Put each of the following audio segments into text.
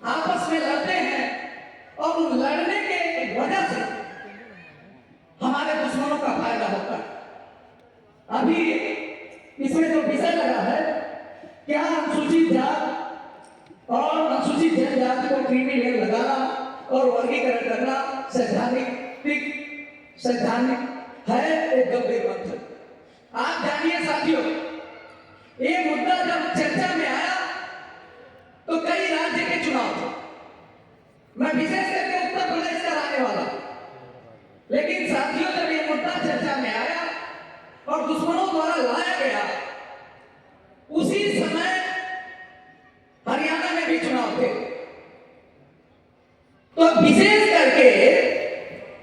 आपस में लड़ते हैं और उन लड़ने के वजह से हमारे दुश्मनों का फायदा होता है। अभी इसमें जो विषय लगा है, क्या अनुसूचित जात और अनुसूचित जनजाति को क्रीमी लेयर लगाना और वर्गीकरण करना सैद्धांतिक है एक गंभीर मंत्र। आप जानिए साथियों, ये मुद्दा जब चर्चा में आया तो कई राज्य के चुनाव थे। मैं विशेष करके उत्तर प्रदेश का रहने वाला, लेकिन साथियों जब ये मुद्दा चर्चा में आया और दुश्मनों द्वारा लाया गया, उसी समय हरियाणा में भी चुनाव थे। तो विशेष करके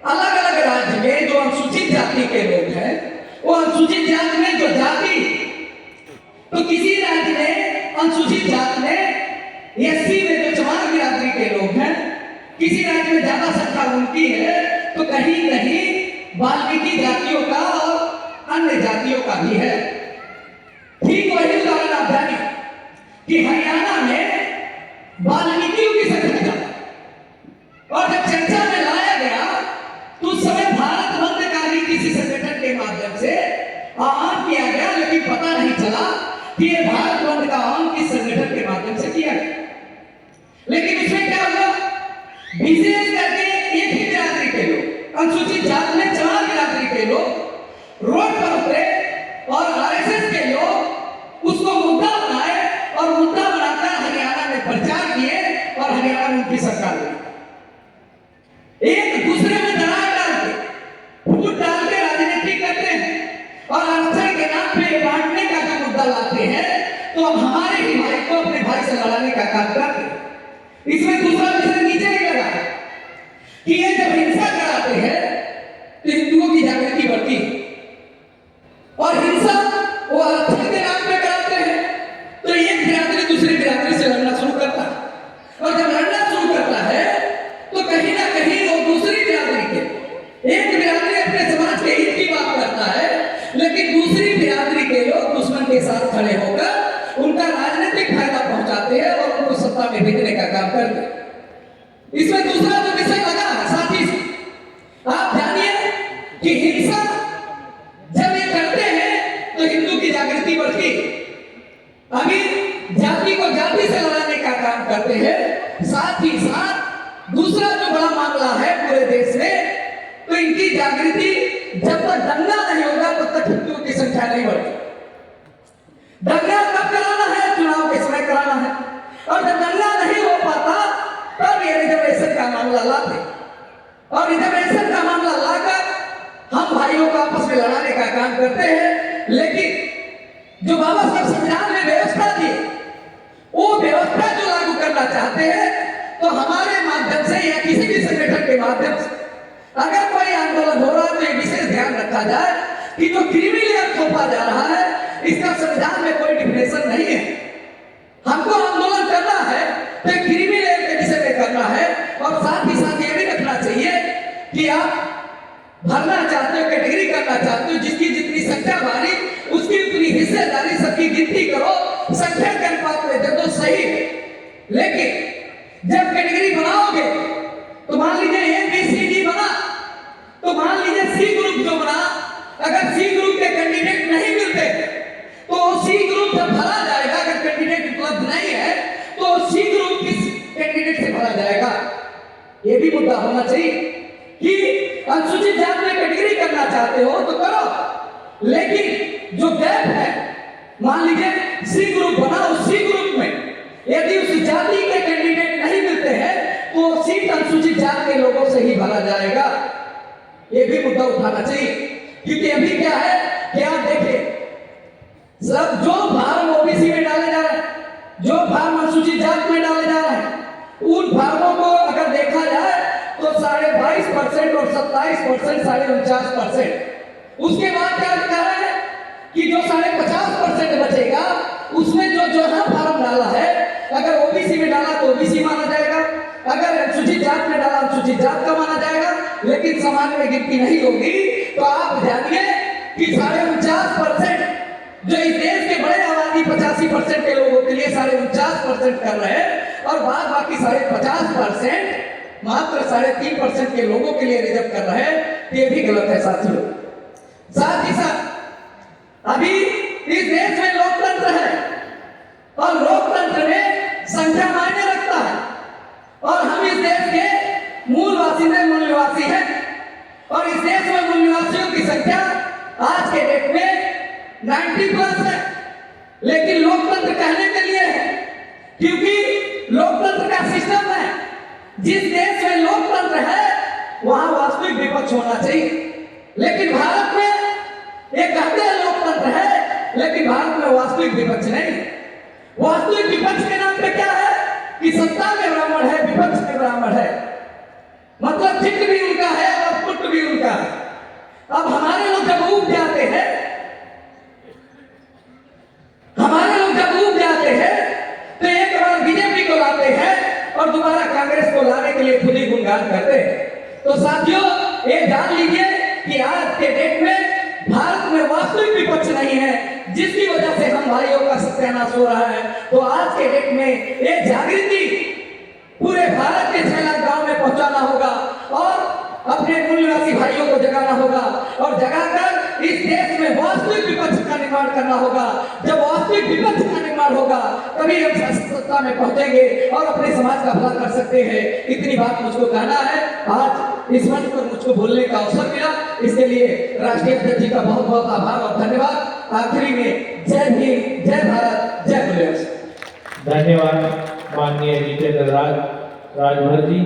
अलग अलग राज्य में जो अनुसूचित जाति के लोग हैं, वो अनुसूचित जाति में जो जाति, तो किसी राज्य में अनुसूचित जाति में एससी में जो चमार बिरादरी के लोग हैं, किसी राज्य में ज्यादा संख्या उनकी है, तो कहीं कहीं वाल्मीकि जातियों का और अन्य जातियों का भी है। ठीक वही उदाहरण आप जानिए कि हरियाणा में वाल्मीकियों की संख्या ज्यादा, और जब चर्चा में लाया गया तो उस समय भारत बंद का भी किसी संगठन के माध्यम से आह्वान किया गया, लेकिन पता नहीं चला कि ये भारत बंद का आह्वान किस संगठन के माध्यम से किया गया। लेकिन इसमें क्या हुआ, विशेष करके एक ही बिरादरी के लोग, अनुसूचित जाति में चमार बिरादरी के लोग रोड पर उतरे और आरएसएस के लोग उसको मुद्दा बनाए और मुद्दा बनाकर हरियाणा में प्रचार किए और हरियाणा में उनकी सरकार बनी। एक दूसरे में दरार डाल के, फूट डाल के राजनीति करते हैं और आरक्षण के नाम पे बांटने का जो मुद्दा लाते हैं, तो अब हमारे ही भाई को अपने भाई से लड़ाने का काम करते हैं। इसमें दूसरा विषय नीचे ही लगा है कि ये जब हिंसा कराते हैं तो हिंदुओं की जागृति बढ़ती है, और हिंसा वो आरक्षण के नाम पे कराते हैं तो एक बिरादरी दूसरी बिरादरी से लड़ना शुरू करता है, और जब लड़ना शुरू करता है तो कहीं ना कहीं वो दूसरी बिरादरी के, एक बिरादरी अपने समाज के हित की बात करता है, लेकिन दूसरी बिरादरी के लोग दुश्मन के साथ खड़े होकर उनका राजनीतिक फायदा पहुंचाते हैं और उनको सत्ता में भेजने का काम करते हैं। इसमें दूसरा जो विषय लगा है साथी से, आप जानिए कि हिंसा जब ये करते हैं तो हिंदू की जागृति बढ़ती है। अभी जाति को जाति से लड़ाने का काम करते हैं, साथ ही साथ दूसरा जो बड़ा मामला है पूरे देश में, तो इनकी जागृति जब तक दंगा नहीं होगा तब तक हिंदुओं की संख्या नहीं बढ़ती। दंगा कब कराना है, चुनाव के समय कराना है, और जब दंगा नहीं हो पाता तब ये रिजर्वेशन का मामला लाते, और रिजर्वेशन का मामला लाकर हम भाइयों को आपस में लड़ाने का काम करते हैं। लेकिन जो बाबा साहब संविधान में व्यवस्था दी, वो व्यवस्था जो लागू करना चाहते हैं, तो हमारे माध्यम से या किसी भी संगठन के माध्यम से अगर कोई आंदोलन हो रहा है तो ये विशेष ध्यान रखा जाए कि जो क्रीमी लेयर थोपा जा रहा है, इसका संविधान में कोई डिफिनेशन नहीं है। हमको आंदोलन करना है तो क्रीमी लेयर के विषय में करना है, और साथ ही साथ ये भी रखना चाहिए कि आप भरना चाहते हो, कैटेगरी करना चाहते हो, जिसकी जितनी संख्या भारी उसकी उतनी हिस्सेदारी, सबकी गिनती करो, संख्या के अनुपात में दे दो, सही है। लेकिन जब कैटेगरी बनाओगे तो मान लीजिए ABCD बना, तो मान लीजिए सी ग्रुप जो बना, अगर सी ग्रुप के कैंडिडेट नहीं मिलते तो सी ग्रुप जब भरा जाएगा, अगर कैंडिडेट उपलब्ध नहीं है तो सी ग्रुप किस कैंडिडेट से भरा जाएगा, यह भी मुद्दा होना चाहिए कि अनुसूचित जाति में कैटेगरी करना चाहते हो तो करो, लेकिन जो गैप है, मान लीजिए सी ग्रुप बना, उस सी ग्रुप में यदि उस जाति के कैंडिडेट नहीं मिलते हैं तो सीट अनुसूचित जाति के लोगों से ही भरा जाएगा। यह भी मुद्दा उठाना चाहिए, क्योंकि अभी क्या है कि आप देखिए, सब जो फार्म ओबीसी में डाले जा रहे हैं, जो फार्म अनुसूचित जाति में डाले जा रहे हैं, उन फार्मों को अगर देखा जाए तो 22.5% और 27%, 49%। उसके बाद क्या कह रहे हैं कि जो 50% बचेगा उसमें जो फार्म डाला है, अगर ओबीसी में डाला तो ओबीसी माना जाएगा, अगर अनुसूचित जाति में डाला अनुसूचित जाति का माना जाएगा, लेकिन समाज में गिनती नहीं होगी। तो आप जानिए कि 49% जो इस देश के बड़े आबादी 85% के लोगों के लिए 49% कर रहे हैं, और बाद बाकी 50% मात्र 3.5% के लोगों के लिए रिजर्व कर रहे हैं, ये भी गलत है साथियों। साथ ही साथ अभी इस देश में लोकतंत्र है और लोकतंत्र में संख्या मायने रखता है और हम इस देश के मूल निवासी हैं और इस देश में मूल निवासियों की संख्या आज के डेट में 90+ है। लेकिन लोकतंत्र कहने के लिए है क्योंकि लोकतंत्र का सिस्टम है। जिस देश में लोकतंत्र है वहां वास्तविक विपक्ष होना चाहिए, लेकिन भारत में ये कहते हैं लोकतंत्र है लेकिन भारत में वास्तविक विपक्ष नहीं। वास्तविक विपक्ष के नाम पे क्या है कि सत्ता में ब्राह्मण है, विपक्ष में ब्राह्मण है, मतलब चित्त भी उनका है और पुट भी उनका है। अब हमारे लोग जब ऊब जाते हैं, तो एक बार बीजेपी को लाते हैं और दोबारा कांग्रेस को लाने के लिए खुद ही गुणगान करते हैं। तो साथियों ये जान लीजिए कि आज के डेट में भारत में वास्तविक विपक्ष नहीं है, जिसकी वजह से हम भाइयों का सत्यानाश हो रहा है। तो आज के डेट में ये जागृति पूरे भारत के 6 लाख गांव में पहुंचाना होगा और अपने मूल निवासी भाइयों को जगाना होगा और जगाकर इस देश में वास्तविक विपक्ष का निर्माण करना होगा। जब वास्तविक विपक्ष का निर्माण होगा तभी हम सत्ता में पहुंचेंगे और अपने समाज का भला कर सकते हैं। इतनी बात मुझको कहना है। आज इस मंच पर मुझको बोलने का अवसर मिला, इसके लिए राष्ट्रीय अध्यक्ष जी का बहुत बहुत आभार और धन्यवाद। आखिरी में जय भीम, जय भारत, जय बुलेट्स। धन्यवाद माननीय जितेंद्र राजभर जी।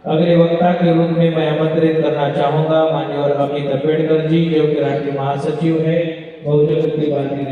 अगले वक्ता के रूप में मैं आमंत्रित करना चाहूंगा माननीय अमित अम्बेडकर जी, जो कि राष्ट्रीय महासचिव है बहुजन मुक्ति पार्टी।